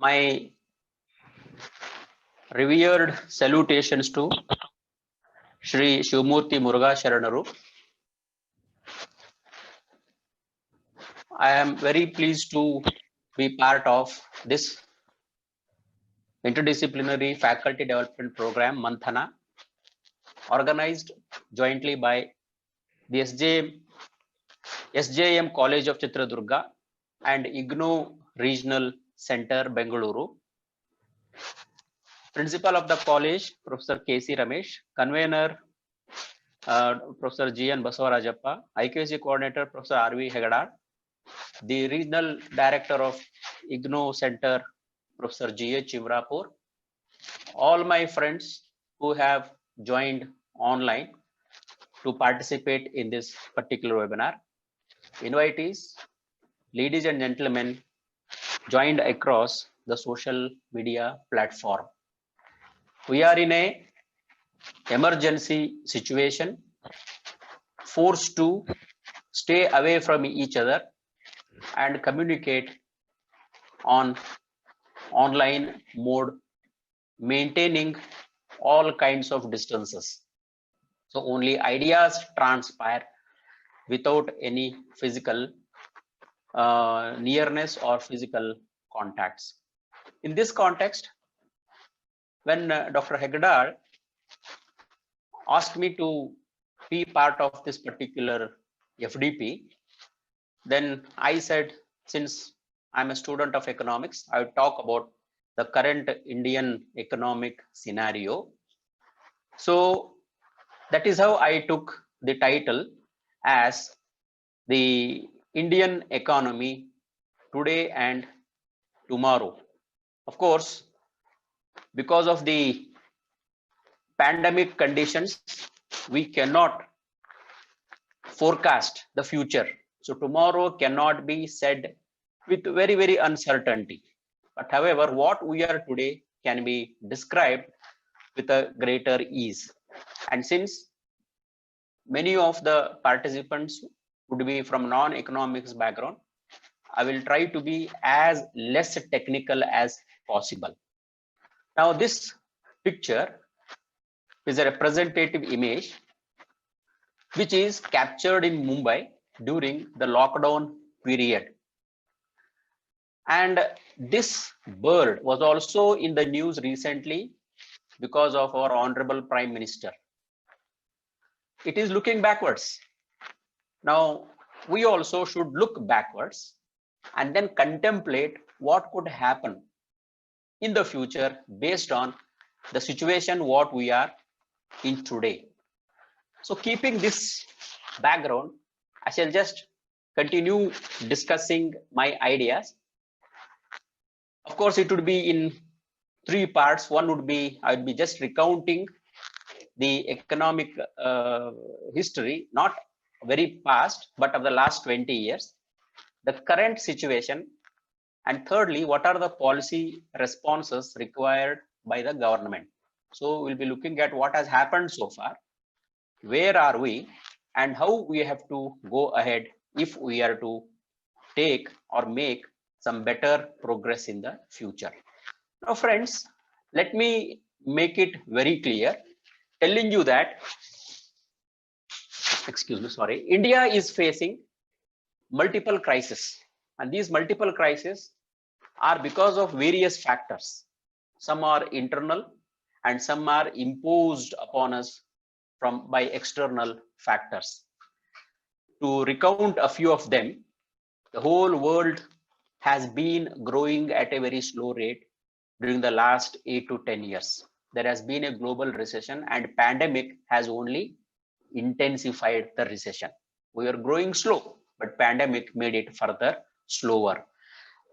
My revered salutations to Shri Shivamurthy Muruga Sharanaru. I am very pleased to be part of this interdisciplinary faculty development program, MANTHANA, organized jointly by the SJM College of Chitradurga and IGNOU Regional Center, Bengaluru. Principal of the college, Professor K.C. Ramesh, convener, Professor G.N. Basavarajappa, IQAC coordinator, Professor R.V. Hegadar, the regional director of IGNOU Center, Professor G.H. Chimrapur, all my friends who have joined online to participate in this particular webinar, invitees, ladies and gentlemen, joined across the social media platform. We are in a emergency situation, forced to stay away from each other and communicate on online mode, maintaining all kinds of distances. So only ideas transpire without any physical nearness or physical contacts. In this context, when Dr. Hegadar asked me to be part of this particular FDP, then I said, since I'm a student of economics, I would talk about the current Indian economic scenario. So that is how I took the title as the Indian economy today and tomorrow. Of course, because of the pandemic conditions, we cannot forecast the future. So tomorrow cannot be said with very, very uncertainty. But however, what we are today can be described with a greater ease. And since many of the participants would be from non-economics background, I will try to be as less technical as possible. Now, this picture is a representative image which is captured in Mumbai during the lockdown period. And this bird was also in the news recently because of our Honorable Prime Minister. It is looking backwards. Now, we also should look backwards and then contemplate what could happen in the future based on the situation what we are in today. So keeping this background, I shall just continue discussing my ideas. Of course, it would be in three parts. One would be, I would be just recounting the economic history, not very past, but of the last 20 years, the current situation, and thirdly, what are the policy responses required by the government. So we'll be looking at what has happened so far, where are we, and how we have to go ahead if we are to take or make some better progress in the future. Now, friends, let me make it very clear, telling you that, India is facing multiple crises, and these multiple crises are because of various factors. Some are internal and some are imposed upon us by external factors. To recount a few of them, the whole world has been growing at a very slow rate during the last 8 to 10 years. There has been a global recession, and pandemic has only intensified the recession. We are growing slow, but pandemic made it further slower.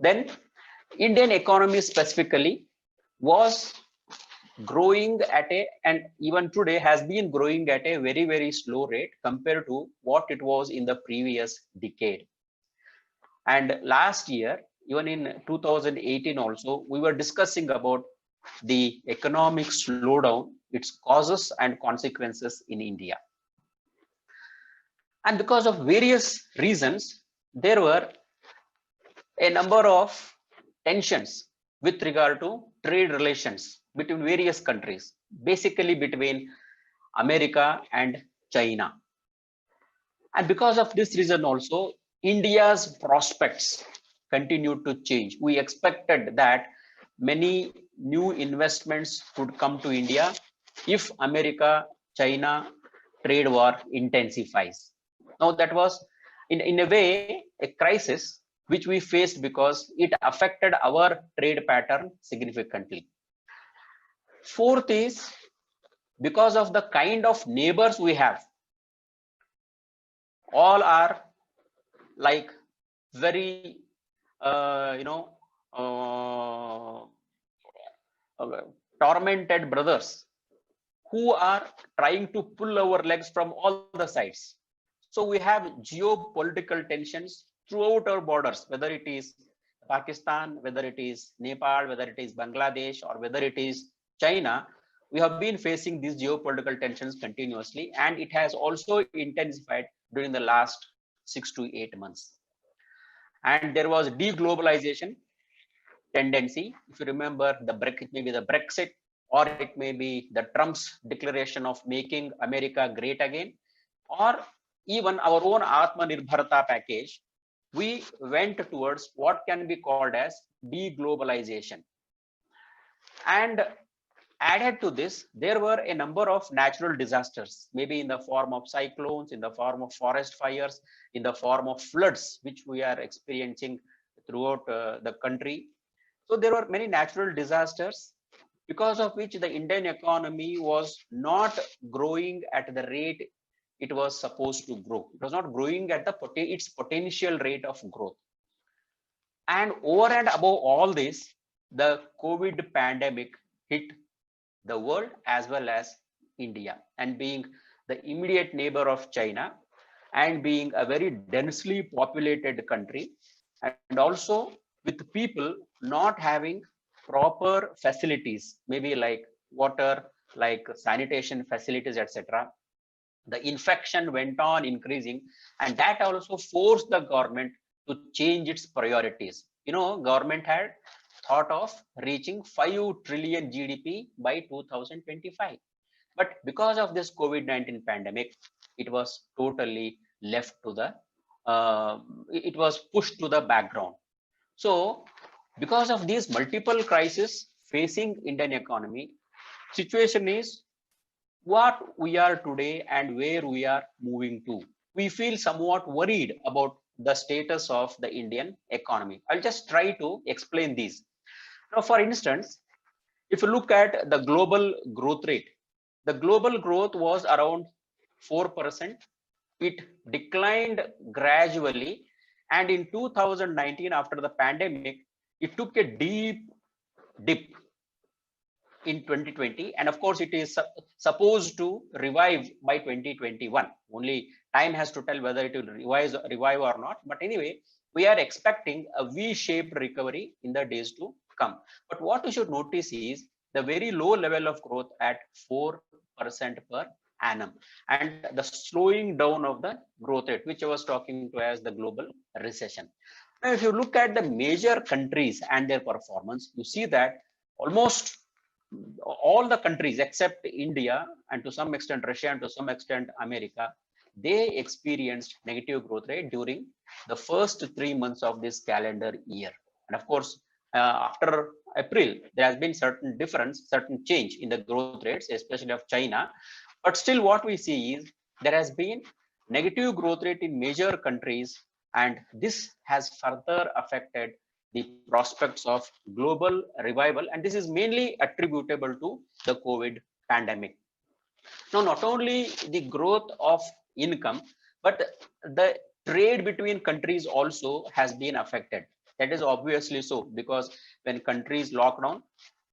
Then Indian economy specifically was growing at and even today has been growing at a very, very slow rate compared to what it was in the previous decade. And last year, even in 2018 also, we were discussing about the economic slowdown, its causes and consequences in India. And because of various reasons, there were a number of tensions with regard to trade relations between various countries, basically between America and China. And because of this reason also, India's prospects continued to change. We expected that many new investments could come to India if America-China trade war intensifies. Now that was in a way a crisis which we faced because it affected our trade pattern significantly. Fourth is because of the kind of neighbors we have, all are like very uh, tormented brothers who are trying to pull our legs from all the sides. So we have geopolitical tensions throughout our borders, whether it is Pakistan, whether it is Nepal, whether it is Bangladesh, or whether it is China. We have been facing these geopolitical tensions continuously, and it has also intensified during the last 6 to 8 months. And there was deglobalization tendency. If you remember, it may be the Brexit, or it may be the Trump's declaration of making America great again, or even our own Atmanirbharta package. We went towards what can be called as deglobalization. And added to this, there were a number of natural disasters, maybe in the form of cyclones, in the form of forest fires, in the form of floods, which we are experiencing throughout the country. So there were many natural disasters because of which the Indian economy was not growing at the rate it was supposed to grow. It was not growing at its potential rate of growth. And over and above all this, the COVID pandemic hit the world as well as India, and being the immediate neighbor of China and being a very densely populated country, and also with people not having proper facilities, maybe like water, like sanitation facilities, etc. The infection went on increasing, and that also forced the government to change its priorities. Government had thought of reaching 5 trillion GDP by 2025. But because of this COVID-19 pandemic, it was totally left to it was pushed to the background. So because of these multiple crises facing Indian economy, situation is what we are today and where we are moving to. We feel somewhat worried about the status of the Indian economy. I'll just try to explain these. Now, for instance, if you look at the global growth rate, the global growth was around 4%. It declined gradually. And in 2019, after the pandemic, it took a deep dip in 2020. And of course, it is supposed to revive by 2021. Only time has to tell whether it will revive or not. But anyway, we are expecting a V-shaped recovery in the days to come. But what you should notice is the very low level of growth at 4% per annum, and the slowing down of the growth rate, which I was talking to as the global recession. Now, if you look at the major countries and their performance, you see that almost all the countries except India and to some extent Russia and to some extent America, they experienced negative growth rate during the first 3 months of this calendar year. And of course, after April, there has been certain difference, certain change in the growth rates, especially of China. But still what we see is there has been negative growth rate in major countries, and this has further affected the prospects of global revival. And this is mainly attributable to the COVID pandemic. Now, not only the growth of income, but the trade between countries also has been affected. That is obviously so, because when countries lock down,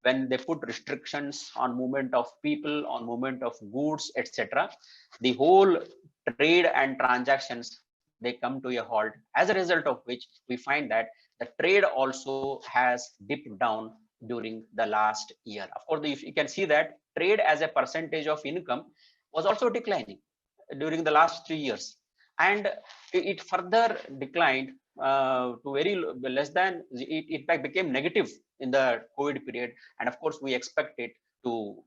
when they put restrictions on movement of people, on movement of goods, etc., the whole trade and transactions, they come to a halt, as a result of which we find that the trade also has dipped down during the last year. Of course, you can see that trade as a percentage of income was also declining during the last 3 years, and it further declined to very less than, it in fact became negative in the COVID period, and of course we expect it to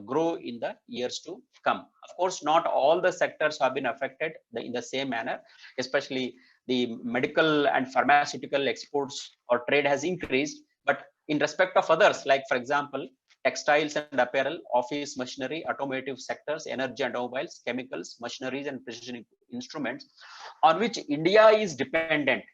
grow in the years to come. Of course, not all the sectors have been affected in the same manner, especially the medical and pharmaceutical exports or trade has increased, but in respect of others, like for example, textiles and apparel, office machinery, automotive sectors, energy and automobiles, chemicals, machineries and precision instruments, on which India is dependent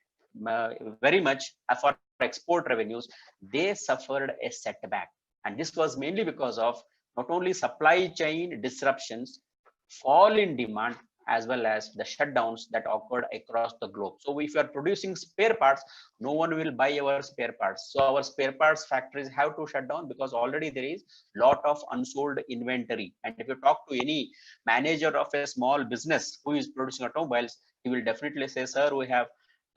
very much for export revenues, they suffered a setback. And this was mainly because of not only supply chain disruptions, fall in demand, as well as the shutdowns that occurred across the globe. So if you are producing spare parts, no one will buy our spare parts. So our spare parts factories have to shut down because already there is lot of unsold inventory. And if you talk to any manager of a small business who is producing automobiles, he will definitely say, sir, we have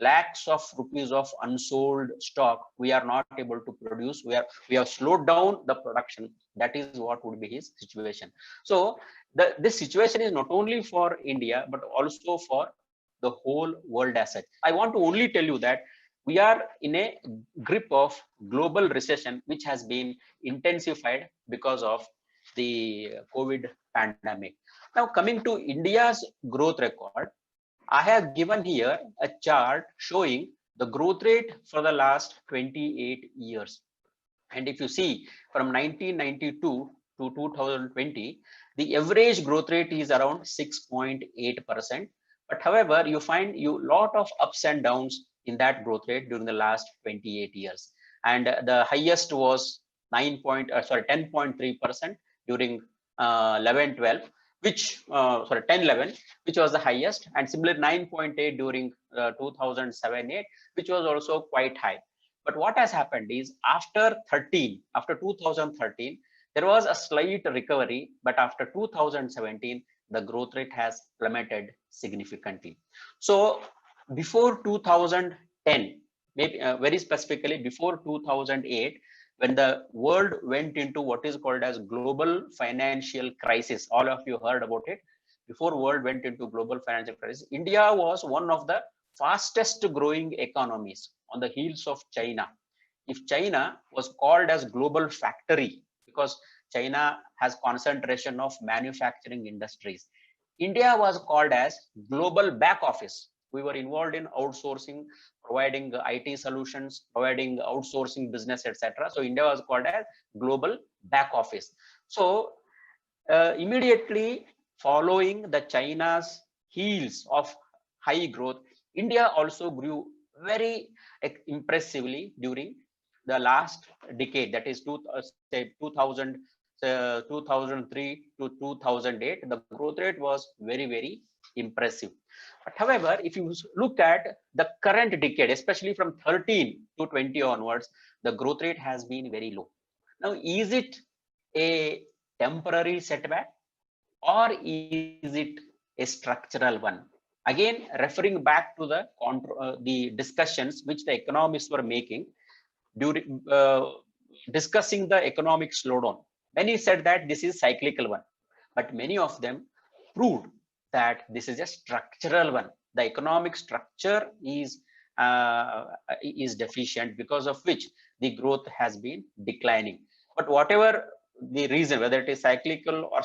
lakhs of rupees of unsold stock. We are not able to produce. We have slowed down the production. That is what would be his situation. So this situation is not only for India, but also for the whole world as such. I want to only tell you that we are in a grip of global recession, which has been intensified because of the COVID pandemic. Now, coming to India's growth record, I have given here a chart showing the growth rate for the last 28 years. And if you see from 1992 to 2020, the average growth rate is around 6.8%. But however, you find lot of ups and downs in that growth rate during the last 28 years. And the highest was 10.3% during 11-12, which 10-11, which was the highest, and similar 9.8 during 2007-8, which was also quite high. But what has happened is after 2013, there was a slight recovery, but after 2017, the growth rate has plummeted significantly. So before 2010, maybe very specifically before 2008, when the world went into what is called as global financial crisis, all of you heard about it. Before world went into global financial crisis, India was one of the fastest growing economies on the heels of China. If China was called as global factory because China has concentration of manufacturing industries, India was called as global back office. We were involved in outsourcing, providing IT solutions, providing outsourcing business, etc. So India was called as global back office. So immediately following the China's heels of high growth, India also grew very impressively during the last decade, that is 2003 to 2008. The growth rate was very, very impressive. But however, if you look at the current decade, especially from 13 to 20 onwards, the growth rate has been very low. Now, is it a temporary setback or is it a structural one? Again, referring back to the discussions which the economists were making during discussing the economic slowdown. Many said that this is cyclical one, but many of them proved that this is a structural one. The economic structure is deficient, because of which the growth has been declining. But whatever the reason, whether it is cyclical or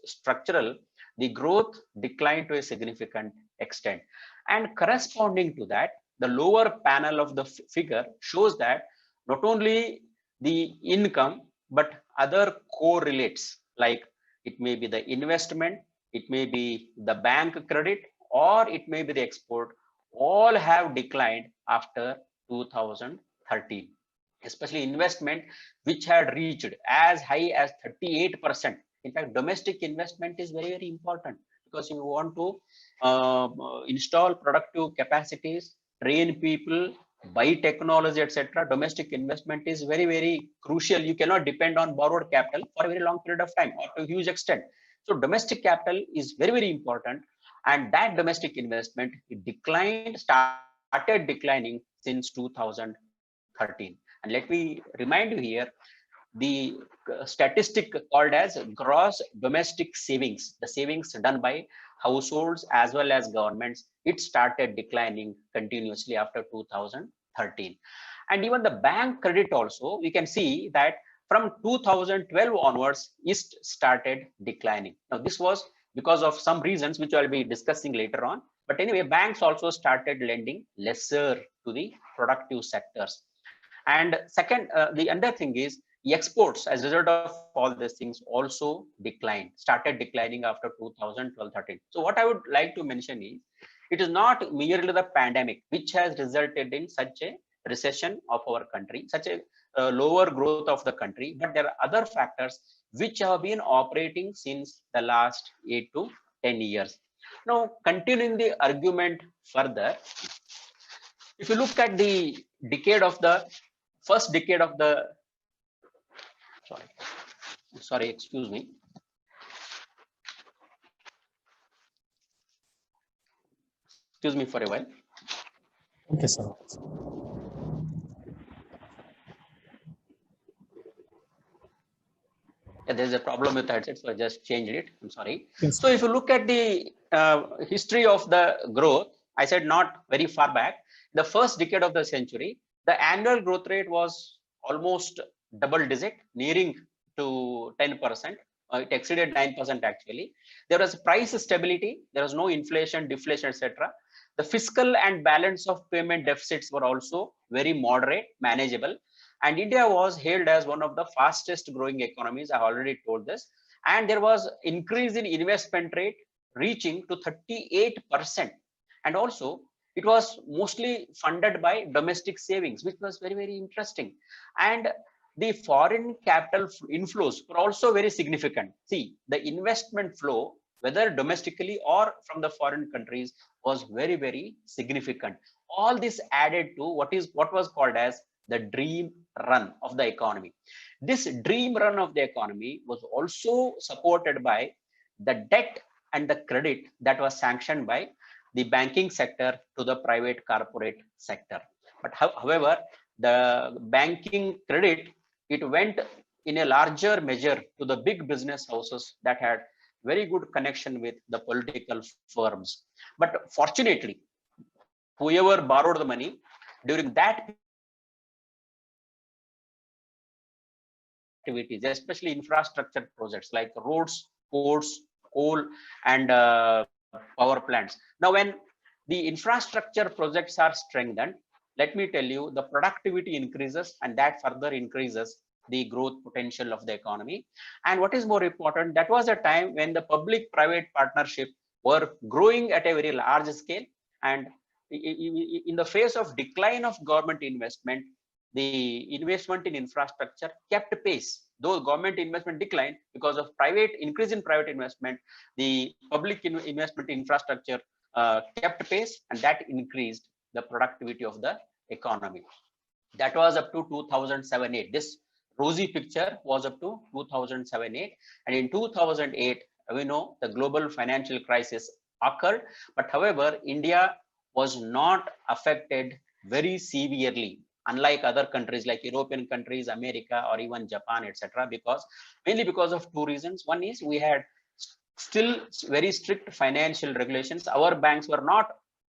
structural, the growth declined to a significant extent. And corresponding to that, the lower panel of the figure shows that not only the income, but other correlates, like it may be the investment, it may be the bank credit, or it may be the export, all have declined after 2013. Especially investment, which had reached as high as 38%. In fact, domestic investment is very, very important, because if you want to install productive capacities, train people, buy technology, etc., domestic investment is very, very crucial. You cannot depend on borrowed capital for a very long period of time or to a huge extent. So domestic capital is very, very important, and that domestic investment started declining since 2013. And let me remind you here, the statistic called as gross domestic savings, the savings done by households as well as governments, it started declining continuously after 2013. And even the bank credit also, we can see that from 2012 onwards, it started declining. Now, this was because of some reasons which I'll be discussing later on. But anyway, banks also started lending lesser to the productive sectors. And second, the other thing is exports as a result of all these things also started declining after 2012-13. So what I would like to mention is, it is not merely the pandemic which has resulted in such a recession of our country, such a lower growth of the country, but there are other factors which have been operating since the last 8 to 10 years. Now, continuing the argument further, if you look at the decade of the first decade of the sorry, excuse me. Excuse me for a while. Okay, sir. Yeah, there's a problem with the headset, so I just changed it. I'm sorry. Yes. So if you look at the history of the growth, I said not very far back, the first decade of the century, the annual growth rate was almost double digit, nearing to 10%. It exceeded 9% actually. There was price stability. There was no inflation, deflation, etc. The fiscal and balance of payment deficits were also very moderate, manageable. And India was hailed as one of the fastest growing economies. I already told this. And there was increase in investment rate reaching to 38%. And also it was mostly funded by domestic savings, which was very, very interesting. And the foreign capital inflows were also very significant. See, the investment flow, whether domestically or from the foreign countries, was very, very significant. All this added to what was called as the dream run of the economy. This dream run of the economy was also supported by the debt and the credit that was sanctioned by the banking sector to the private corporate sector. But however, the banking credit, it went in a larger measure to the big business houses that had very good connection with the political firms. But fortunately, whoever borrowed the money during that activities, especially infrastructure projects like roads, ports, coal, and power plants. Now, when the infrastructure projects are strengthened, let me tell you, the productivity increases, and that further increases the growth potential of the economy. And what is more important, that was a time when the public-private partnership were growing at a very large scale. And in the face of decline of government investment, the investment in infrastructure kept pace. Though government investment declined because of increase in private investment, the public investment in infrastructure kept pace, and that increased the productivity of the economy. That was up to 2007-8. This rosy picture was up to 2007-8, and in 2008, we know the global financial crisis occurred. But however, India was not affected very severely, unlike other countries like European countries, America, or even Japan, etc. Mainly because of two reasons. One is we had still very strict financial regulations. Our banks were not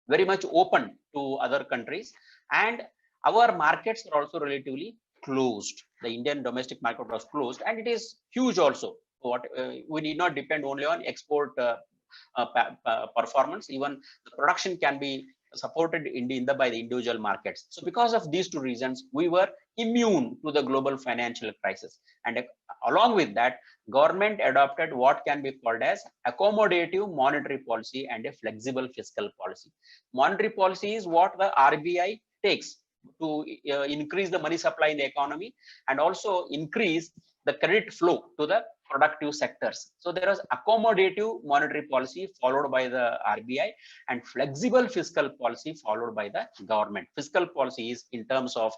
very much open to other countries, and our markets are also relatively closed. The Indian domestic market was closed, and it is huge also. We need not depend only on export performance. Even the production can be supported by the individual markets. So because of these two reasons, we were immune to the global financial crisis. And along with that, government adopted what can be called as accommodative monetary policy and a flexible fiscal policy. Monetary policy is what the RBI takes to increase the money supply in the economy and also increase the credit flow to the productive sectors. So there was accommodative monetary policy followed by the RBI and flexible fiscal policy followed by the government. Fiscal policy is in terms of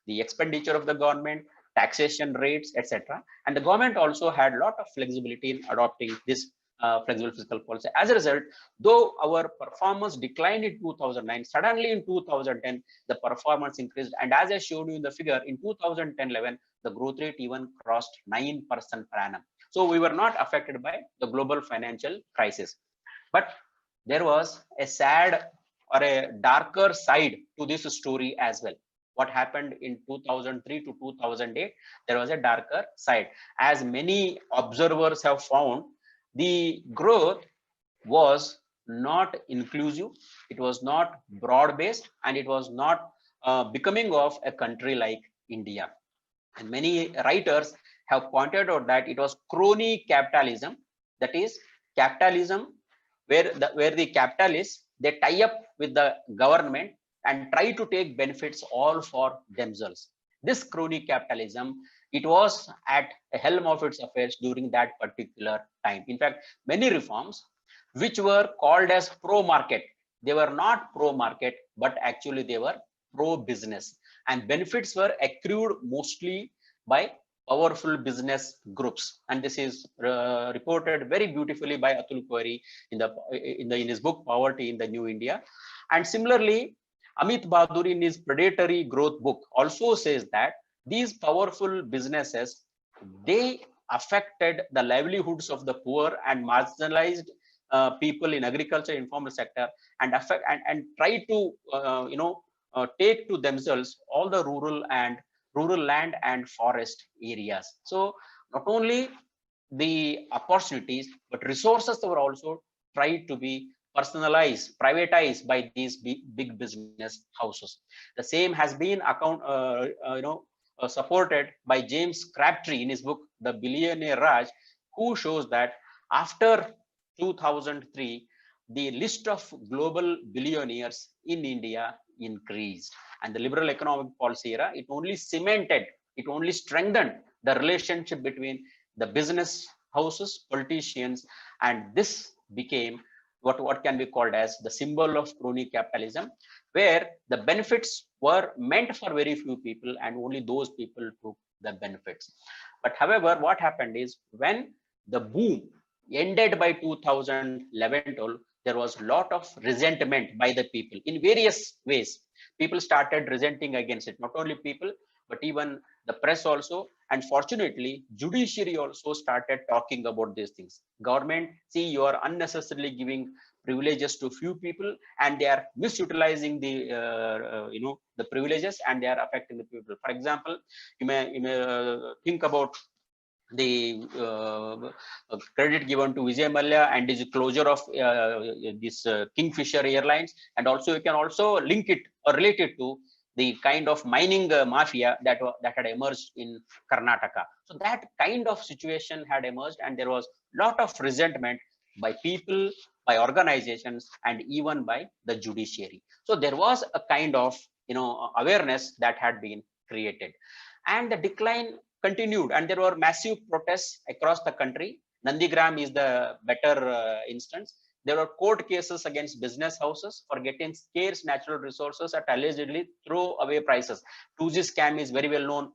the expenditure of the government, taxation rates, etc. And the government also had a lot of flexibility in adopting this flexible fiscal policy. As a result, though our performance declined in 2009, suddenly in 2010, the performance increased. And as I showed you in the figure, in 2010-11, the growth rate even crossed 9% per annum. So we were not affected by the global financial crisis. But there was a sad or a darker side to this story as well. what happened in 2003 to 2008, there was a darker side. As many observers have found, the growth was not inclusive, it was not broad based, and it was not becoming of a country like India. And many writers have pointed out that it was crony capitalism, that is capitalism where the capitalists, they tie up with the government and try to take benefits all for themselves. This crony capitalism, it was at a helm of its affairs during that particular time. In fact, many reforms which were called as pro market, they were not pro market, but actually they were pro business, and benefits were accrued mostly by powerful business groups. And this is reported very beautifully by Atul Kohli in his book Poverty in the New India. And similarly, Amit Bahadur in his Predatory Growth book also says that these powerful businesses, they affected the livelihoods of the poor and marginalized people in agriculture, informal sector, and affect and try to take to themselves all the rural land and forest areas. So not only the opportunities, but resources were also tried to be personalized, privatized by these big business houses. The same has been supported by James Crabtree in his book The Billionaire Raj, who shows that after 2003, the list of global billionaires in India increased, and the liberal economic policy era, it only cemented, it only strengthened the relationship between the business houses, politicians, and this became what can be called as the symbol of crony capitalism, where the benefits were meant for very few people and only those people took the benefits. But however, what happened is when the boom ended by 2011-12, there was a lot of resentment by the people in various ways. People started resenting against it, not only people, but even the press also. And fortunately, judiciary also started talking about these things. Government, see, you are unnecessarily giving privileges to few people, and they are misutilizing the privileges, and they are affecting the people. For example, you may think about the credit given to Vijay Mallya and his closure of this Kingfisher Airlines, and also you can also link it or relate it to the kind of mining mafia that had emerged in Karnataka. So that kind of situation had emerged, and there was a lot of resentment by people, by organizations, and even by the judiciary. So there was a kind of awareness that had been created, and the decline continued, and there were massive protests across the country. Nandigram is the better instance. There were court cases against business houses for getting scarce natural resources at allegedly throwaway prices. 2G scam is very well known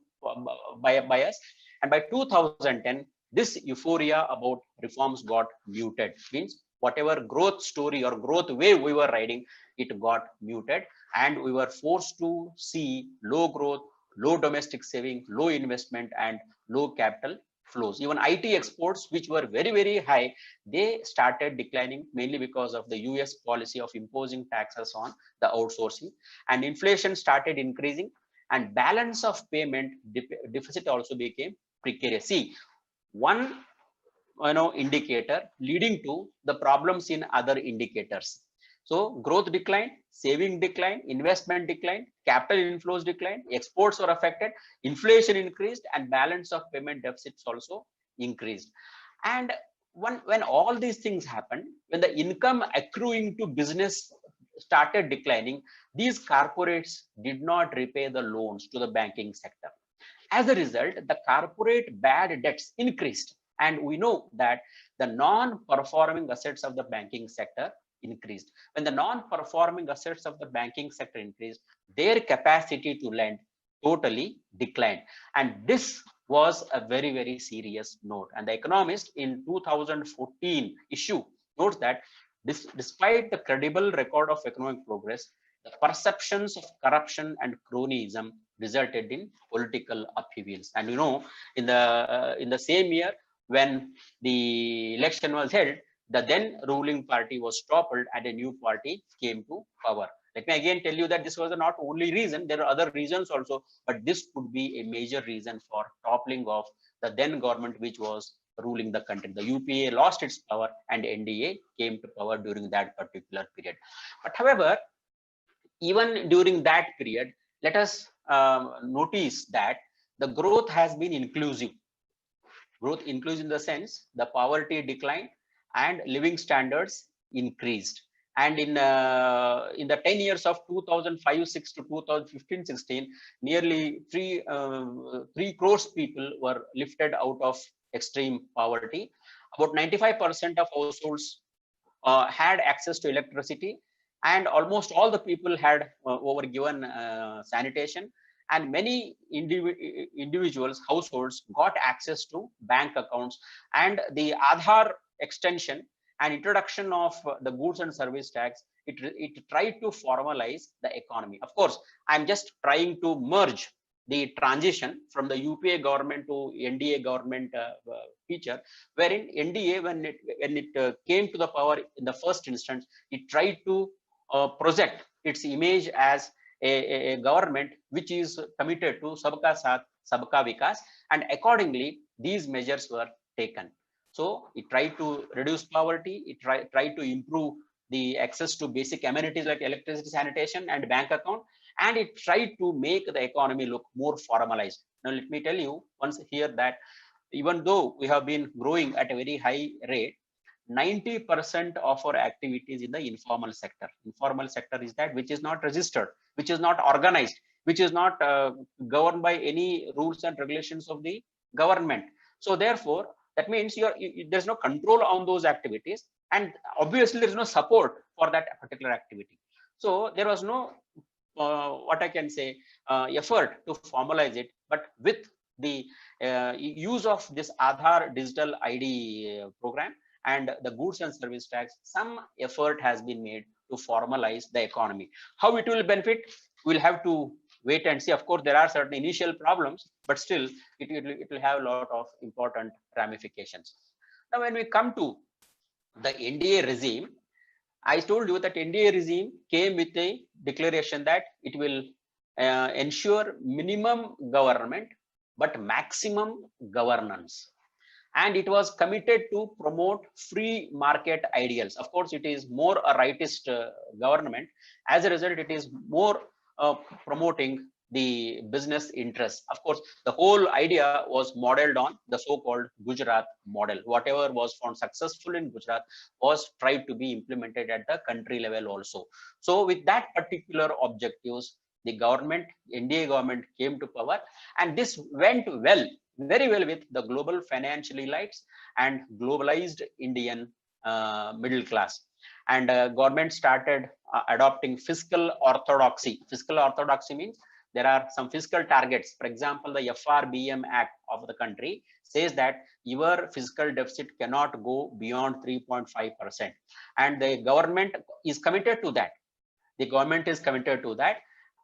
by us. And by 2010, this euphoria about reforms got muted. Means whatever growth story or growth wave we were riding, it got muted, and we were forced to see low growth, low domestic saving, low investment, and low capital flows. Even IT exports, which were very, very high, they started declining, mainly because of the US policy of imposing taxes on the outsourcing, and inflation started increasing, and balance of payment deficit also became precarious. See, one indicator leading to the problems in other indicators. So growth declined, saving declined, investment declined, capital inflows declined, exports were affected, inflation increased, and balance of payment deficits also increased. And when all these things happened, when the income accruing to business started declining, these corporates did not repay the loans to the banking sector. As a result, the corporate bad debts increased. And we know that the non-performing assets of the banking sector increased. When the non-performing assets of the banking sector increased, their capacity to lend totally declined. And this was a very, very serious note. And The Economist in 2014 issue notes that despite the credible record of economic progress, the perceptions of corruption and cronyism resulted in political upheavals. And in the same year, when the election was held, the then ruling party was toppled and a new party came to power. Let me again tell you that this was not only reason, there are other reasons also, but this could be a major reason for toppling of the then government which was ruling the country. The UPA lost its power and NDA came to power during that particular period. But however, even during that period, let us notice that the growth has been inclusive. Growth includes in the sense the poverty declined and living standards increased. And in the 10 years of 2005-6 to 2015-16, nearly 3 crores people were lifted out of extreme poverty. About 95% of households had access to electricity, and almost all the people had were given sanitation, and many individuals, households got access to bank accounts, and the Aadhaar extension and introduction of the goods and service tax, it tried to formalize the economy. Of course, I'm just trying to merge the transition from the UPA government to NDA government feature, wherein NDA, when it came to the power in the first instance, it tried to project its image as a government which is committed to Sabka Saath, Sabka Vikas, and accordingly, these measures were taken. So it tried to reduce poverty, it tried to improve the access to basic amenities like electricity, sanitation, and bank account, and it tried to make the economy look more formalized. Now, let me tell you once here that even though we have been growing at a very high rate, 90% of our activities in the informal sector. Informal sector is that which is not registered, which is not organized, which is not governed by any rules and regulations of the government. So therefore, that means there's no control on those activities, and obviously there is no support for that particular activity. So there was no what I can say effort to formalize it, but with the use of this Aadhaar digital ID program and the goods and service tax, some effort has been made to formalize the economy. How it will benefit, we'll have to wait and see. Of course, there are certain initial problems, but still it will have a lot of important ramifications. Now, when we come to the NDA regime, I told you that NDA regime came with a declaration that it will ensure minimum government, but maximum governance. And it was committed to promote free market ideals. Of course, it is more a rightist government. As a result, it is more promoting the business interests. Of course, the whole idea was modeled on the so-called Gujarat model. Whatever was found successful in Gujarat was tried to be implemented at the country level also. So with that particular objectives, the government, NDA government came to power, and this went well, very well with the global financial elites and globalized Indian middle class. And government started adopting fiscal orthodoxy. Fiscal orthodoxy means there are some fiscal targets. For example, the FRBM Act of the country says that your fiscal deficit cannot go beyond 3.5%. And the government is committed to that. The government is committed to that.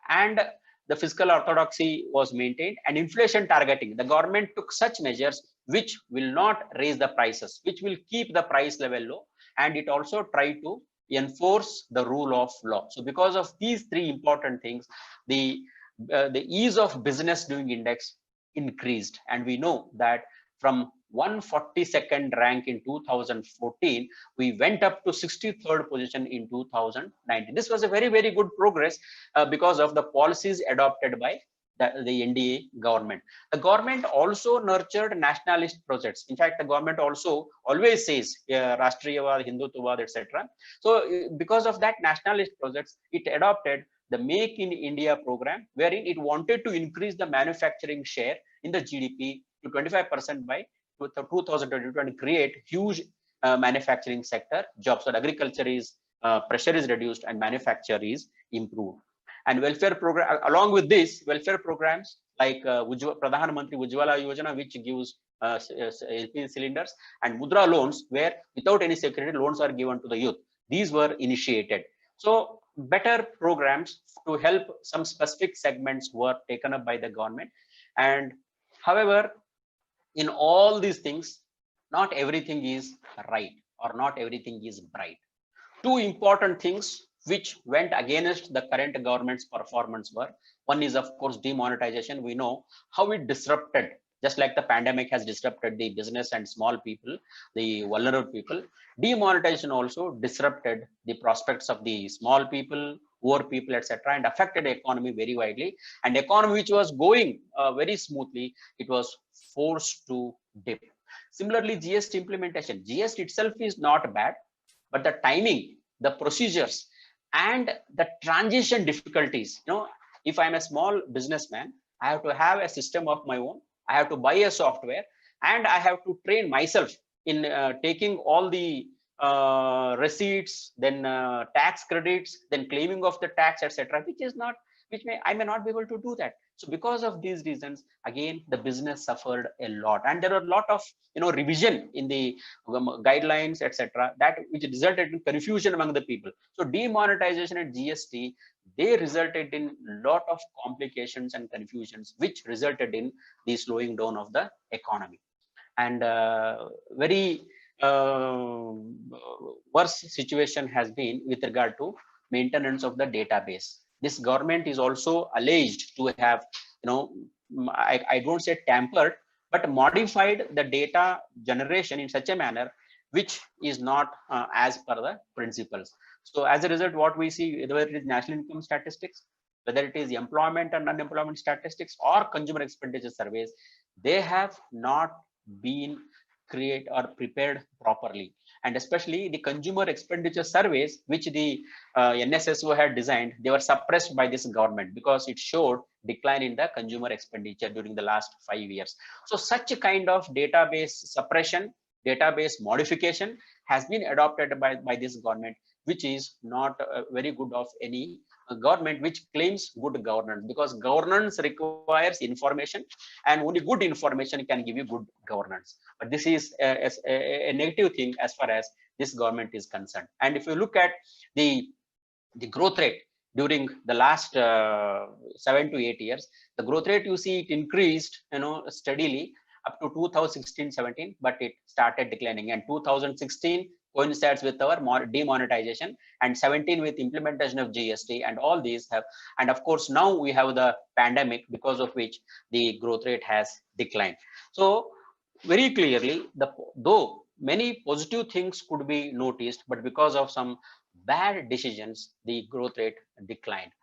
And the fiscal orthodoxy was maintained, and inflation targeting. The government took such measures which will not raise the prices, which will keep the price level low. And it also tried to enforce the rule of law. So because of these three important things, the ease of business doing index increased. And we know that from 142nd rank in 2014, we went up to 63rd position in 2019. This was a very, very good progress because of the policies adopted by the NDA government. The government also nurtured nationalist projects. In fact, the government also always says Rashtriyavad, Hindutvad, etc. So because of that nationalist projects, it adopted the Make in India program, wherein it wanted to increase the manufacturing share in the GDP to 25% by 2022 and create huge manufacturing sector jobs. So agriculture is pressure is reduced and manufacture is improved. And welfare program, along with this, welfare programs like Pradhan Mantri Ujjwala Yojana, which gives LPG cylinders, and Mudra loans, where without any security loans are given to the youth. These were initiated. So better programs to help some specific segments were taken up by the government. And however, in all these things, not everything is right or not everything is bright. Two important things which went against the current government's performance were, one is of course demonetization. We know how it disrupted, just like the pandemic has disrupted the business and small people, the vulnerable people. Demonetization also disrupted the prospects of the small people, poor people, etc., and affected the economy very widely. And economy which was going very smoothly, it was forced to dip. Similarly, GST implementation. GST itself is not bad, but the timing, the procedures, and the transition difficulties. If I'm a small businessman, I have to have a system of my own. I have to buy a software, and I have to train myself in taking all the receipts, then tax credits, then claiming of the tax, etc., which is not, I may not be able to do that. So because of these reasons, again, the business suffered a lot, and there are a lot of revision in the guidelines, etc., that which resulted in confusion among the people. So demonetization and GST, they resulted in lot of complications and confusions, which resulted in the slowing down of the economy. And very worse situation has been with regard to maintenance of the database. This government is also alleged to have, I don't say tampered, but modified the data generation in such a manner which is not as per the principles. So as a result, what we see, whether it is national income statistics, whether it is employment and unemployment statistics or consumer expenditure surveys, they have not been created or prepared properly. And especially the consumer expenditure surveys, which the NSSO had designed, they were suppressed by this government because it showed decline in the consumer expenditure during the last 5 years. So such a kind of database suppression, database modification has been adopted by this government, which is not very good of any government which claims good governance, because governance requires information, and only good information can give you good governance. But this is a negative thing as far as this government is concerned. And if you look at the growth rate during the last 7 to 8 years, the growth rate, you see, it increased steadily up to 2016-17, but it started declining. And 2016 coincides with our demonetization, and 17 with implementation of GST, and all these have, and of course now we have the pandemic, because of which the growth rate has declined. So very clearly, though many positive things could be noticed, but because of some bad decisions, the growth rate declined.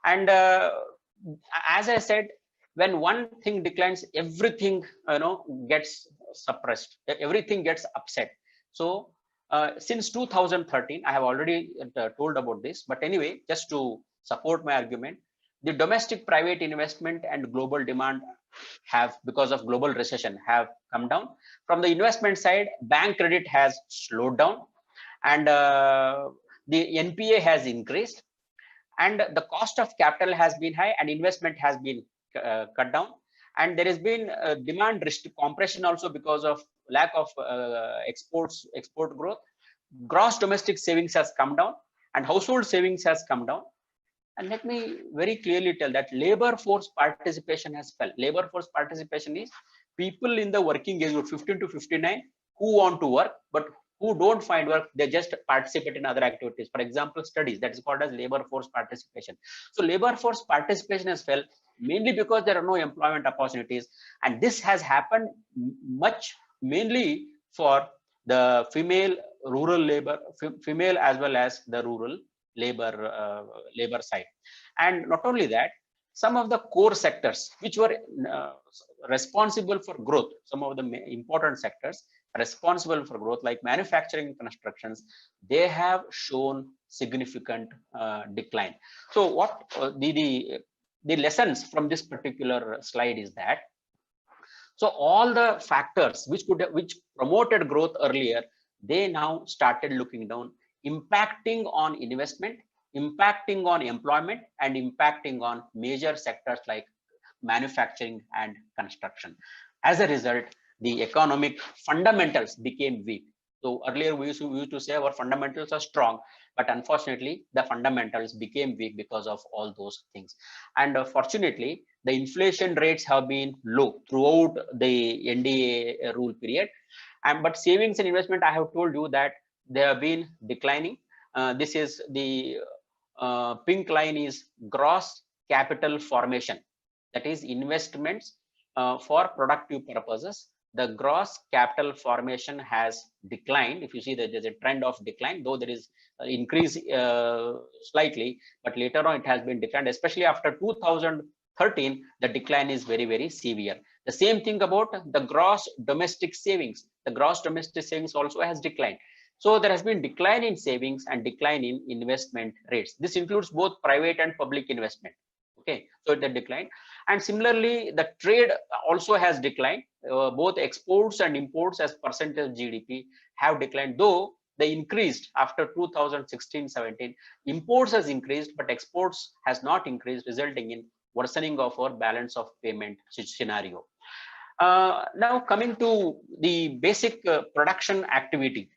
And as I said, when one thing declines, everything gets suppressed, everything gets upset. So since 2013, I have already told about this, but anyway, just to support my argument, the domestic private investment and global demand have, because of global recession, have come down. From the investment side, bank credit has slowed down, and the NPA has increased, and the cost of capital has been high, and investment has been cut down. And there has been demand compression also because of lack of export growth. Gross domestic savings has come down, and household savings has come down. And let me very clearly tell that labor force participation has fell. Labor force participation is people in the working age group 15 to 59 who want to work, but who don't find work, they just participate in other activities. For example, studies, that is called as labor force participation. So labor force participation has fell mainly because there are no employment opportunities. And this has happened much mainly for the female rural labor, female as well as the rural labor side. And not only that, some of the core sectors which were responsible for growth, some of the important sectors responsible for growth, like manufacturing, constructions, they have shown significant decline. So what the lessons from this particular slide is that, so all the factors which promoted growth earlier, they now started looking down, impacting on investment, impacting on employment, and impacting on major sectors like manufacturing and construction. As a result, the economic fundamentals became weak. So earlier we used to say our fundamentals are strong, but unfortunately the fundamentals became weak because of all those things. And fortunately, the inflation rates have been low throughout the NDA rule period. But savings and investment, I have told you that they have been declining. This is the pink line is gross capital formation, that is investments for productive purposes. The gross capital formation has declined. If you see that there's a trend of decline, though there is increase slightly, but later on it has been declined, especially after 2013. The decline is very, very severe. The same thing about the gross domestic savings. The gross domestic savings also has declined. So there has been decline in savings and decline in investment rates. This includes both private and public investment. Okay, so the decline. And similarly, the trade also has declined. Both exports and imports as percentage of GDP have declined, though they increased after 2016-17. Imports has increased, but exports has not increased, resulting in worsening of our balance of payment scenario. Now coming to the basic production activity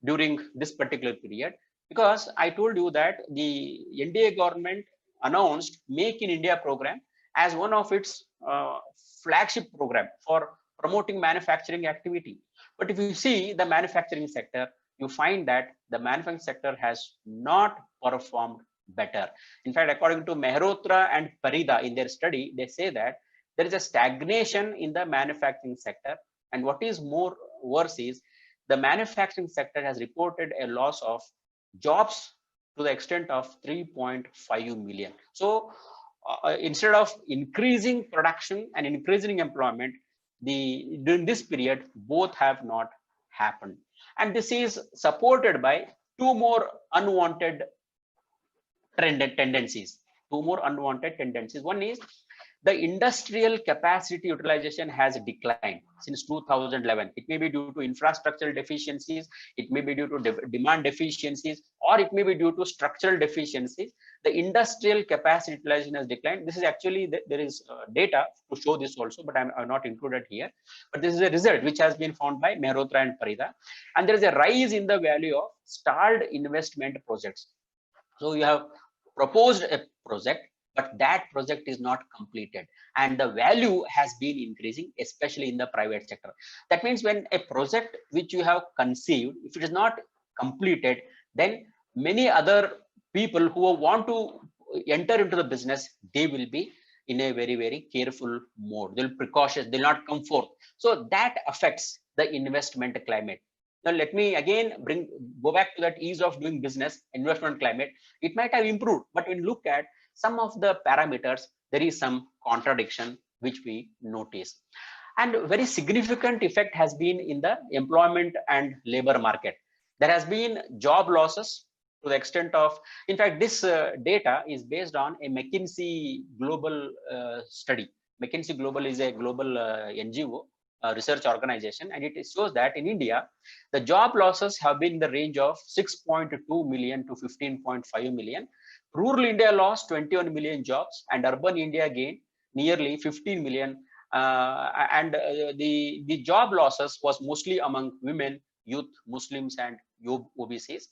during this particular period, because I told you that the NDA government announced Make in India program as one of its flagship program for promoting manufacturing activity. But if you see the manufacturing sector, you find that the manufacturing sector has not performed better. In fact, according to Mehrotra and Parida in their study, they say that there is a stagnation in the manufacturing sector. And what is more worse is the manufacturing sector has reported a loss of jobs to the extent of 3.5 million. So instead of increasing production and increasing employment, during this period, both have not happened. And this is supported by two more unwanted tendencies. One is the industrial capacity utilization has declined since 2011. It may be due to infrastructural deficiencies, it may be due to demand deficiencies, or it may be due to structural deficiencies. The industrial capacity utilization has declined. This is actually, there is data to show this also, but I'm not included here. But this is a result which has been found by Mehrotra and Parida. And there is a rise in the value of stalled investment projects. So you have proposed a project, but that project is not completed, and the value has been increasing, especially in the private sector. That means when a project which you have conceived, if it is not completed, then many other people who want to enter into the business, they will be in a very, very careful mode. They'll precautious, they'll not come forth. So that affects the investment climate. Now let me again go back to that ease of doing business, investment climate. It might have improved, but when you look at some of the parameters, there is some contradiction which we notice. And very significant effect has been in the employment and labor market. There has been job losses to the extent of, in fact, this data is based on a McKinsey Global study. McKinsey Global is a global NGO. Research organization, and it shows that in India, the job losses have been in the range of 6.2 million to 15.5 million. Rural India lost 21 million jobs, and urban India gained nearly 15 million. The job losses was mostly among women, youth, Muslims, and OBCs.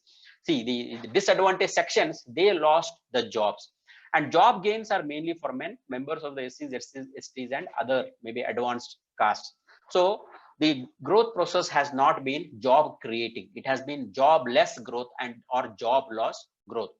See, the disadvantaged sections, they lost the jobs. And job gains are mainly for men, members of the SCs, STs, and other maybe advanced castes. So the growth process has not been job creating. It has been jobless growth or job loss growth.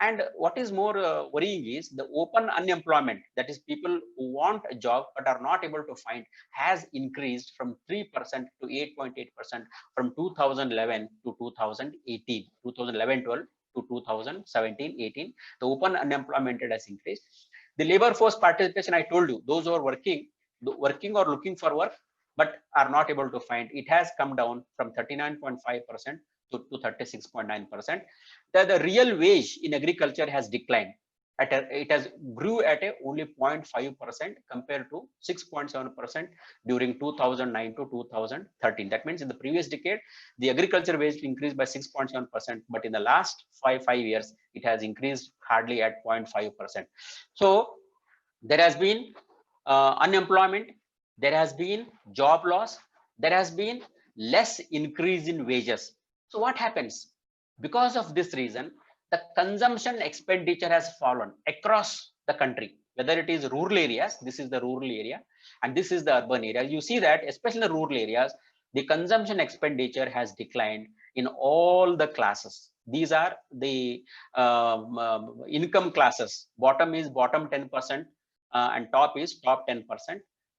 And what is more worrying is the open unemployment, that is people who want a job but are not able to find, has increased from 3% to 8.8% from 2011 to 2018, 2011-12 to 2017-18. The open unemployment has increased. The labor force participation, I told you, those who are working or looking for work but are not able to find, it has come down from 39.5% to 36.9%. The real wage in agriculture has declined. It has grew at only 0.5% compared to 6.7% during 2009 to 2013. That means in the previous decade, the agriculture wage increased by 6.7%, but in the last five years, it has increased hardly at 0.5%. So there has been unemployment, there has been job loss, there has been less increase in wages. So what happens? Because of this reason, the consumption expenditure has fallen across the country, whether it is rural areas, this is the rural area, and this is the urban area. You see that, especially in the rural areas, the consumption expenditure has declined in all the classes. These are the income classes. Bottom is bottom 10%, and top is top 10%.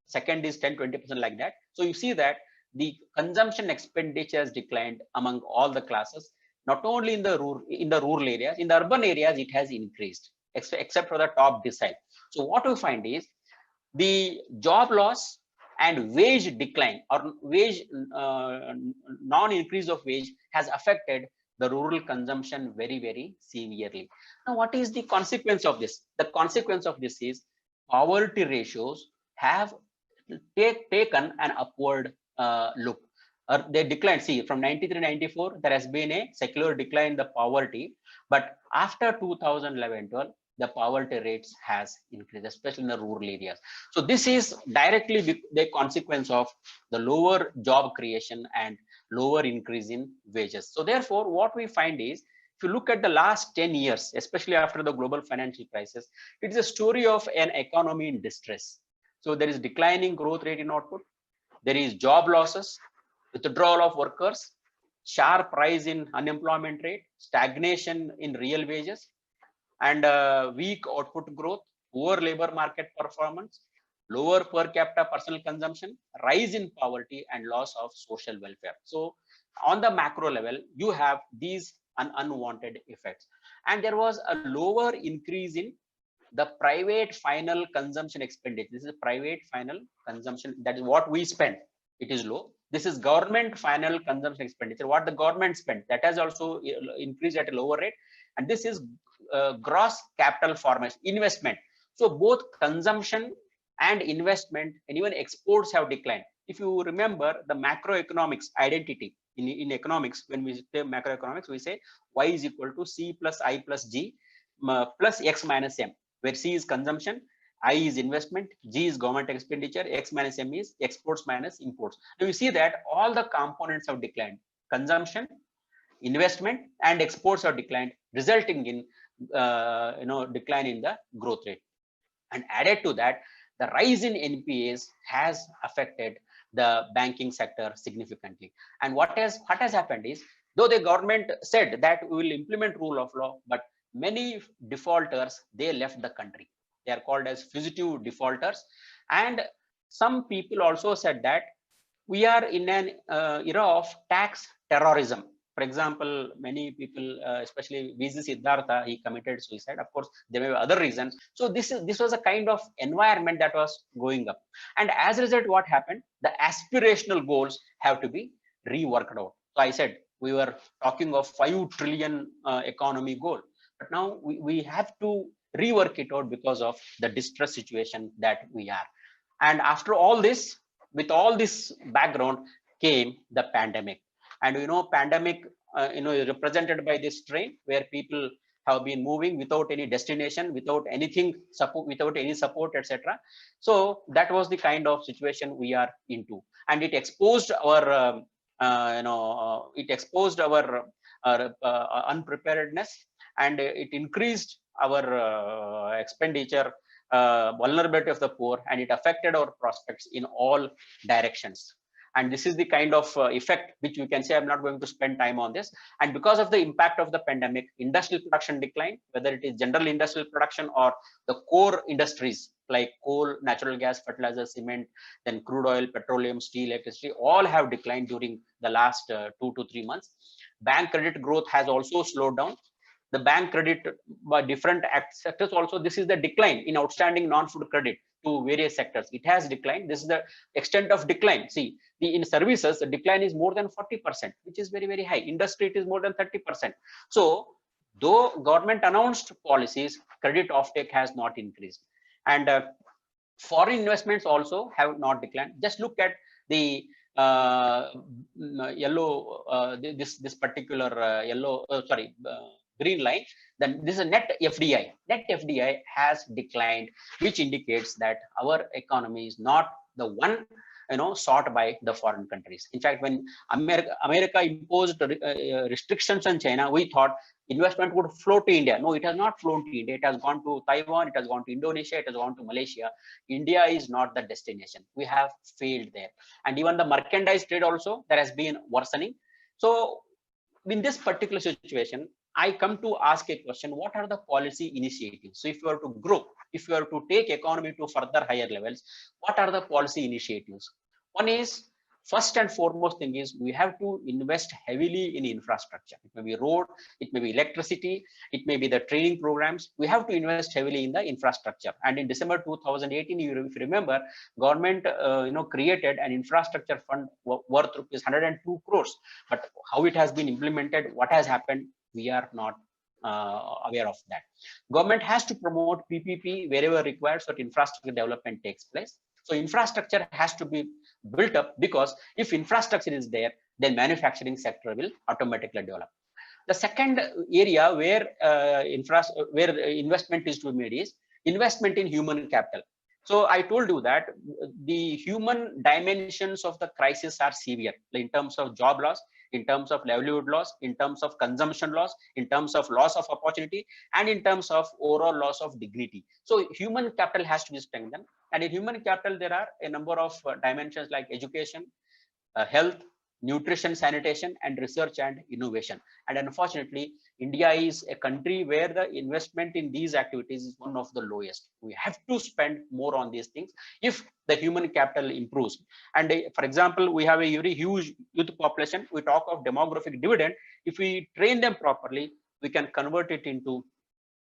Second is 10-20%, like that. So you see that the consumption expenditure has declined among all the classes, not only in the rural areas. In the urban areas it has increased, except for the top decile. So what we find is the job loss and wage decline, or wage non-increase of wage, has affected the rural consumption very severely. Now what is the consequence of this? The consequence of this is poverty ratios have taken an upward look, or they declined. See, from 93-94 there has been a secular decline in the poverty, but after 2011-12 the poverty rates has increased, especially in the rural areas. So this is directly the consequence of the lower job creation and lower increase in wages. So therefore what we find is, if you look at the last 10 years, especially after the global financial crisis, it is a story of an economy in distress. So there is declining growth rate in output, there is job losses, withdrawal of workers, sharp rise in unemployment rate, stagnation in real wages, and weak output growth, poor labor market performance, lower per capita personal consumption, rise in poverty, and loss of social welfare. So on the macro level, you have these unwanted effects. And there was a lower increase in the private final consumption expenditure. This is private final consumption, that is what we spend, it is low. This is government final consumption expenditure, what the government spent, that has also increased at a lower rate. And this is gross capital formation, investment. So both consumption and investment and even exports have declined. If you remember the macroeconomics identity in economics, when we say macroeconomics, we say y is equal to c plus I plus g plus x minus m, where c is consumption, I is investment, G is government expenditure, X minus M is exports minus imports. Now you see that all the components have declined. Consumption, investment, and exports have declined, resulting in decline in the growth rate. And added to that, the rise in NPAs has affected the banking sector significantly. And what has happened is, though the government said that we will implement rule of law, but many defaulters, they left the country. They are called as fugitive defaulters. And some people also said that we are in an era of tax terrorism. For example, many people, especially VZ Siddhartha, he committed suicide. Of course, there may be other reasons. So this was a kind of environment that was going up. And as a result, what happened? The aspirational goals have to be reworked out. So I said we were talking of 5 trillion economy goal, but now we have to rework it out because of the distress situation that we are. And after all this, with all this background, came the pandemic. And pandemic is represented by this train where people have been moving without any destination, without anything support, without any support, etc. So that was the kind of situation we are into, and it exposed our unpreparedness, and it increased our expenditure, vulnerability of the poor, and it affected our prospects in all directions. And this is the kind of effect which we can say. I'm not going to spend time on this. And because of the impact of the pandemic, industrial production declined, whether it is general industrial production or the core industries like coal, natural gas, fertilizer, cement, then crude oil, petroleum, steel, electricity, all have declined during the last 2 to 3 months. Bank credit growth has also slowed down. The bank credit by different sectors also, this is the decline in outstanding non-food credit to various sectors. It has declined. This is the extent of decline. See, in services, the decline is more than 40%, which is very high. Industry, it is more than 30%. So though government announced policies, credit offtake has not increased. And foreign investments also have not declined. Just look at the yellow, this particular green line. Then this is a net FDI. Net FDI has declined, which indicates that our economy is not the one sought by the foreign countries. In fact, when America imposed restrictions on China, we thought investment would flow to India. No, it has not flown to India. It has gone to Taiwan, it has gone to Indonesia, it has gone to Malaysia. India is not the destination. We have failed there. And even the merchandise trade also, there has been worsening. So in this particular situation, I come to ask a question: what are the policy initiatives? So if you are to grow, if you are to take economy to further higher levels, what are the policy initiatives? One is, first and foremost thing is, we have to invest heavily in infrastructure. It may be road, it may be electricity, it may be the training programs. We have to invest heavily in the infrastructure. And in December 2018, if you remember, government created an infrastructure fund worth rupees 102 crores. But how it has been implemented, what has happened, we are not aware of that. Government has to promote PPP wherever required so that infrastructure development takes place. So infrastructure has to be built up, because if infrastructure is there, then manufacturing sector will automatically develop. The second area where investment is to be made is investment in human capital. So I told you that the human dimensions of the crisis are severe in terms of job loss, in terms of livelihood loss, in terms of consumption loss, in terms of loss of opportunity, and in terms of overall loss of dignity. So human capital has to be strengthened. And in human capital, there are a number of dimensions like education, health, nutrition, sanitation, and research and innovation. And unfortunately, India is a country where the investment in these activities is one of the lowest. We have to spend more on these things if the human capital improves. And for example, we have a very huge youth population. We talk of demographic dividend. If we train them properly, we can convert it into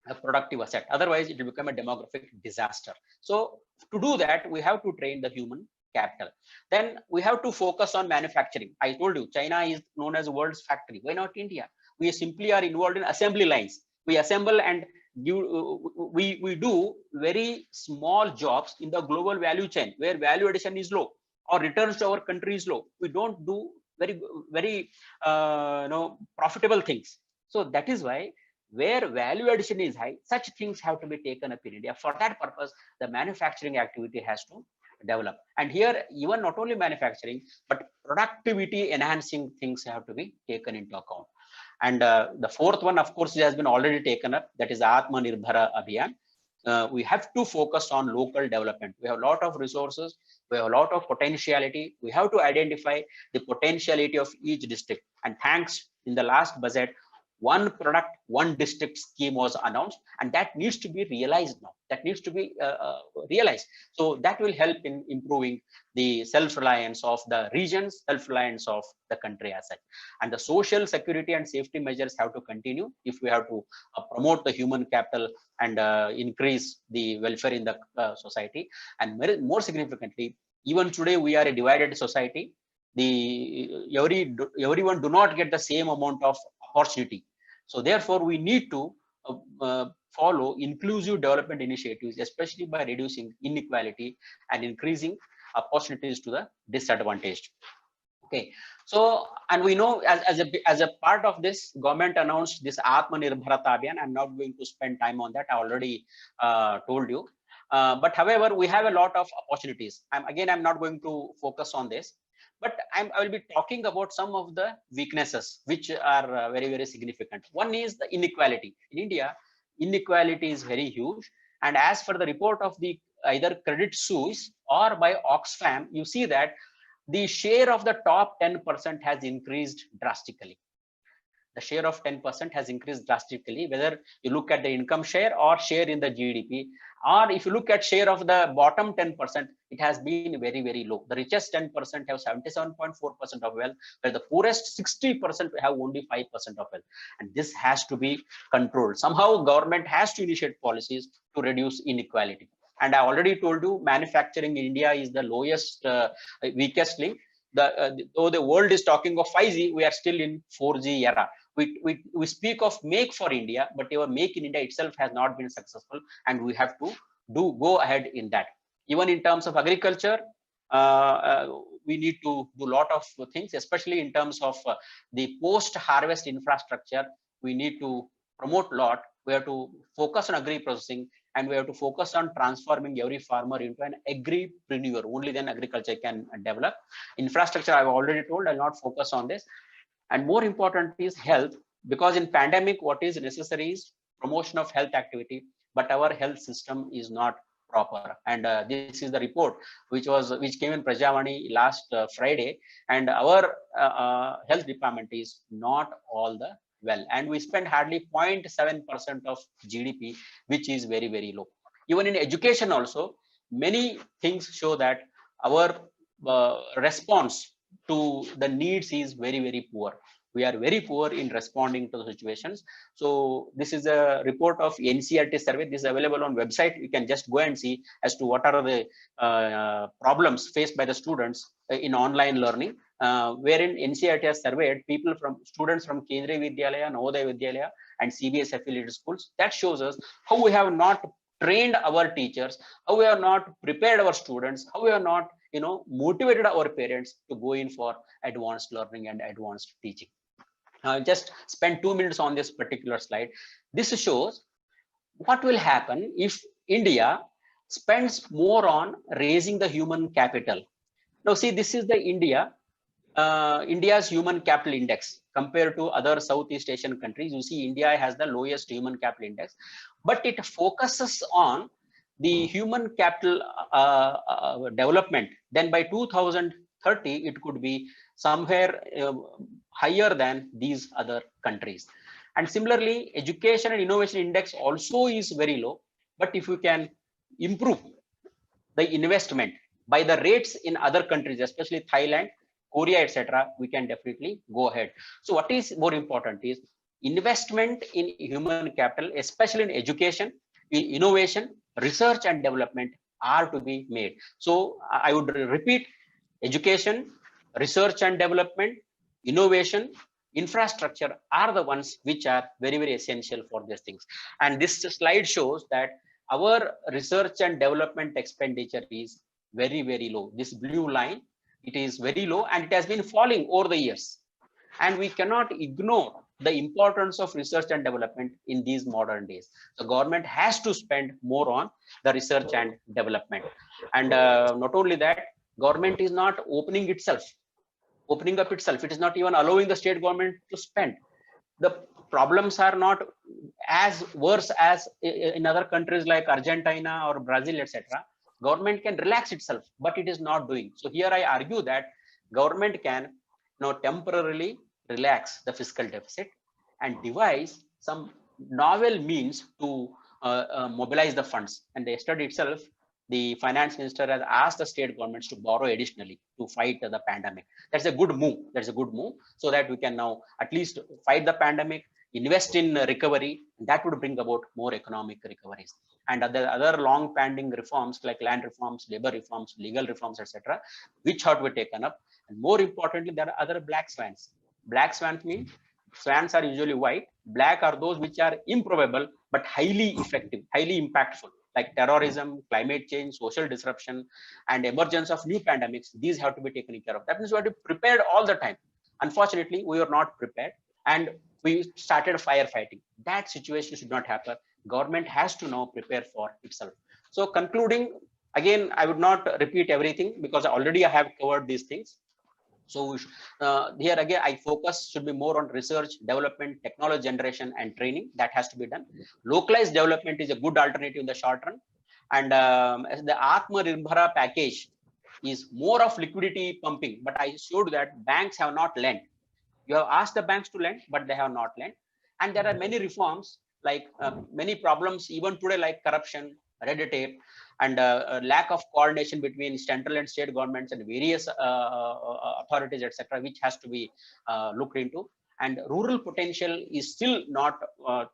a productive asset. Otherwise, it will become a demographic disaster. So to do that, we have to train the human capital. Then we have to focus on manufacturing. I told you, China is known as the world's factory. Why not India? We simply are involved in assembly lines. We assemble and we do very small jobs in the global value chain where value addition is low or returns to our country is low. We don't do very profitable things. So that is why, where value addition is high, such things have to be taken up in India. For that purpose, the manufacturing activity has to develop. And here, even not only manufacturing, but productivity enhancing things have to be taken into account. And the fourth one, of course, has been already taken up, that is Atmanirbhara Abhiyan. We have to focus on local development. We have a lot of resources, we have a lot of potentiality. We have to identify the potentiality of each district. And thanks, in the last budget, one product, one district scheme was announced, and that needs to be realized now. That needs to be realized. So that will help in improving the self-reliance of the regions, self-reliance of the country as such. And the social security and safety measures have to continue if we have to promote the human capital and increase the welfare in the society. And more significantly, even today we are a divided society. Everyone do not get the same amount of opportunity. So therefore, we need to follow inclusive development initiatives, especially by reducing inequality and increasing opportunities to the disadvantaged. Okay, so, and we know as a part of this, government announced this Atmanirbharata Abhiyan. I'm not going to spend time on that. I already told you. But however, we have a lot of opportunities. I'm not going to focus on this. But I will be talking about some of the weaknesses which are very, very significant. One is the inequality. In India, inequality is very huge. And as for the report of the either Credit Suisse or by Oxfam, you see that the share of the top 10% has increased drastically. The share of 10% has increased drastically, whether you look at the income share or share in the GDP, or if you look at share of the bottom 10%, it has been very, very low. The richest 10% have 77.4% of wealth, where the poorest 60% have only 5% of wealth. And this has to be controlled. Somehow government has to initiate policies to reduce inequality. And I already told you, manufacturing in India is the lowest, weakest link. Though the world is talking of 5G, we are still in 4G era. We speak of make for India, but our make in India itself has not been successful, and we have to go ahead in that. Even in terms of agriculture, we need to do a lot of things, especially in terms of the post-harvest infrastructure. We need to promote a lot. We have to focus on agri-processing, and we have to focus on transforming every farmer into an agripreneur. Only then agriculture can develop. Infrastructure, I've already told, I'll not focus on this. And more important is health, because in pandemic, what is necessary is promotion of health activity, but our health system is not proper. And this is the report which came in Prajavani last Friday, and our health department is not all the well, and we spend hardly 0.7% of GDP, which is very, very low. Even in education also, many things show that our response to the needs is very, very poor. We are very poor in responding to the situations. So this is a report of NCERT survey. This is available on website. You can just go and see as to what are the problems faced by the students in online learning, wherein NCERT has surveyed students from Kendriya Vidyalaya, Navodaya Vidyalaya, and CBS affiliated schools. That shows us how we have not trained our teachers, how we have not prepared our students, how we have not motivated our parents to go in for advanced learning and advanced teaching. Just spend 2 minutes on this particular slide. This shows what will happen if India spends more on raising the human capital. Now see, this is the India's human capital index compared to other Southeast Asian countries. You see, India has the lowest human capital index, but it focuses on the human capital development. Then by 2030, it could be somewhere higher than these other countries. And similarly, education and innovation index also is very low. But if we can improve the investment by the rates in other countries, especially Thailand, Korea, etc., we can definitely go ahead. So what is more important is investment in human capital, especially in education, innovation, research and development are to be made. So I would repeat, education, research and development, innovation, infrastructure are the ones which are very, very essential for these things. And this slide shows that our research and development expenditure is very, very low. This blue line, it is very low and it has been falling over the years. And we cannot ignore the importance of research and development in these modern days. The government has to spend more on the research and development. And not only that, government is not opening up itself. It is not even allowing the state government to spend. The problems are not as worse as in other countries like Argentina or Brazil, etc. Government can relax itself, but it is not doing. So here I argue that government can temporarily relax the fiscal deficit and devise some novel means to mobilize the funds. And the study itself, the finance minister has asked the state governments to borrow additionally to fight the pandemic. That's a good move. That's a good move, so that we can now at least fight the pandemic, invest in recovery. That would bring about more economic recoveries. And other long pending reforms like land reforms, labor reforms, legal reforms, etc., which have to be taken up. And more importantly, there are other black swans. Black swans mean swans are usually white. Black are those which are improbable but highly effective, highly impactful, like terrorism, climate change, social disruption, and emergence of new pandemics. These have to be taken care of. That means we have to be prepared all the time. Unfortunately, we are not prepared and we started firefighting. That situation should not happen. Government has to now prepare for itself. So concluding, again, I would not repeat everything because already I have covered these things. So here again, I focus should be more on research, development, technology generation, and training. That has to be done. Localized development is a good alternative in the short run. And the Atmanirbhara package is more of liquidity pumping. But I showed that banks have not lent. You have asked the banks to lend, but they have not lent. And there are many reforms, like many problems even today, like corruption, red tape, and lack of coordination between central and state governments and various authorities, etc., which has to be looked into. And rural potential is still not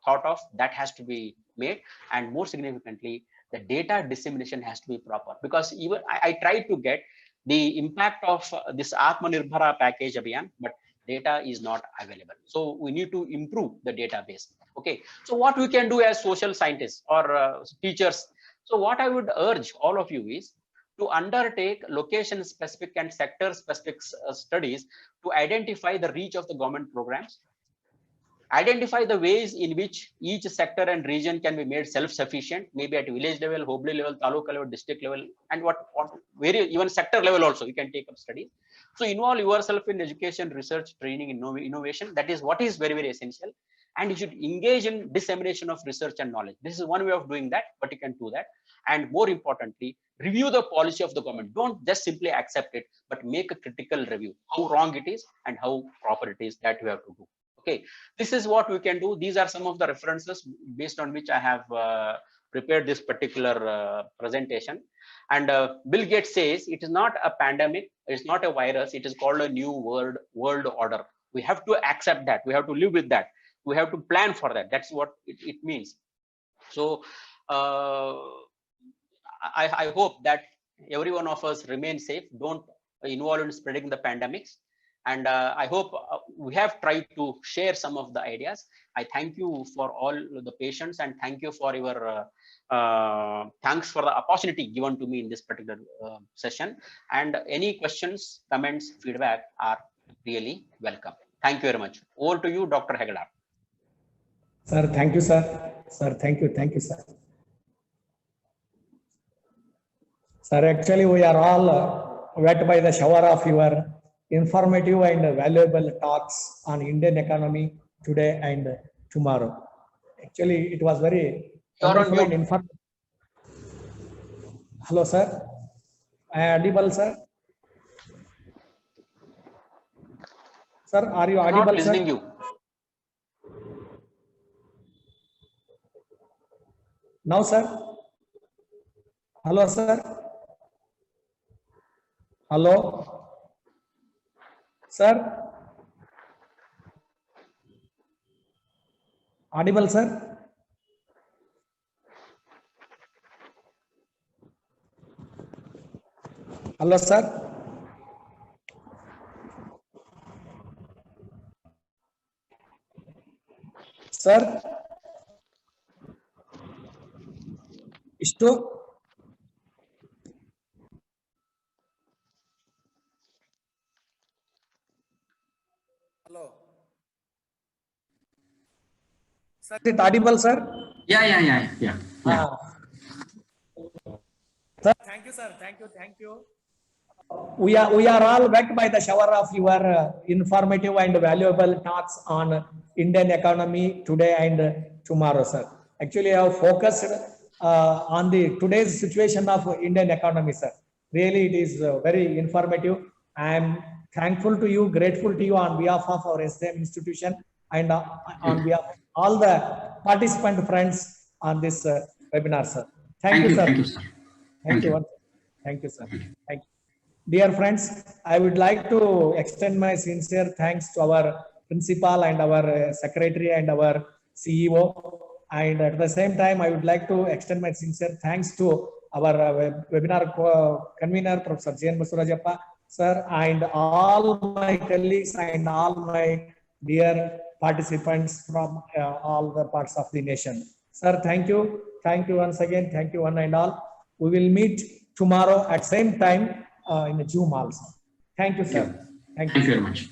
thought of. That has to be made. And more significantly, the data dissemination has to be proper, because even I tried to get the impact of this Atmanirbhara package Abhiyan, but data is not available. So we need to improve the database. Okay, so what we can do as social scientists or teachers. So what I would urge all of you is to undertake location specific and sector specific studies to identify the reach of the government programs, identify the ways in which each sector and region can be made self-sufficient, maybe at village level, Hobli level, Taluka level, district level, and what even sector level also you can take up studies. So involve yourself in education, research, training, innovation. That is what is very, very essential. And you should engage in dissemination of research and knowledge. This is one way of doing that, but you can do that. And more importantly, review the policy of the government. Don't just simply accept it, but make a critical review, how wrong it is and how proper it is, that you have to do. Okay, this is what we can do. These are some of the references based on which I have prepared this particular presentation. And Bill Gates says it is not a pandemic, it's not a virus, it is called a new world order. We have to accept that, we have to live with that, we have to plan for that. That's what it means. So I hope that every one of us remain safe, don't involve in spreading the pandemics. And I hope we have tried to share some of the ideas. I thank you for all the patience, and thank you for your thanks for the opportunity given to me in this particular session. And any questions, comments, feedback are really welcome. Thank you very much. Over to you, Dr. Hegelar. Sir, thank you, sir. Sir, thank you, sir. Sir, actually, we are all wet by the shower of your informative and valuable talks on Indian economy today and tomorrow. Actually, it was very wonderful and informative. Hello, sir. I am audible, sir? Sir, are you audible, not listening sir? You. Now, sir? Hello, sir? Hello? Sir? Audible, sir? Hello, sir? Sir? Isto? Hello. Sir, is it audible, sir? Yeah. Sir, thank you, sir. Thank you. We are all wet by the shower of your informative and valuable talks on Indian economy today and tomorrow, sir. Actually, I have focused on the today's situation of Indian economy, sir. Really, it is very informative. I am thankful to you, grateful to you on behalf of our SDM institution and on behalf of all the participant friends on this webinar, sir. Thank you, sir. Thank you, sir. Thank you, sir. Thank you. Dear friends, I would like to extend my sincere thanks to our principal and our secretary and our CEO. And at the same time, I would like to extend my sincere thanks to our webinar convener, Professor J.N. Basurajappa, sir, and all my colleagues and all my dear participants from all the parts of the nation. Sir, thank you. Thank you once again. Thank you one and all. We will meet tomorrow at same time in Zoom also. Thank you, sir. Thank you very much.